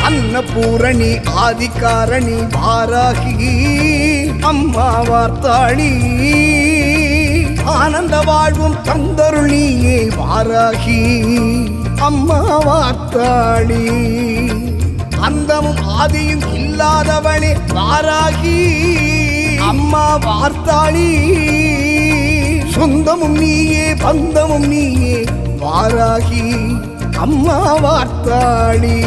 அன்னபூரணி ஆதிகாரணி வாராகி அம்மா வார்த்தாளி ஆனந்த வாழ்வும் தந்தருள் நீயே வாராகி அம்மா வார்த்தாளி அந்தமும் ஆதியும் இல்லாதவளே வாராகி அம்மா வார்த்தாளி சொந்தமும் நீயே பந்தமும் நீயே வாராகி அம்மா வார்த்தாளி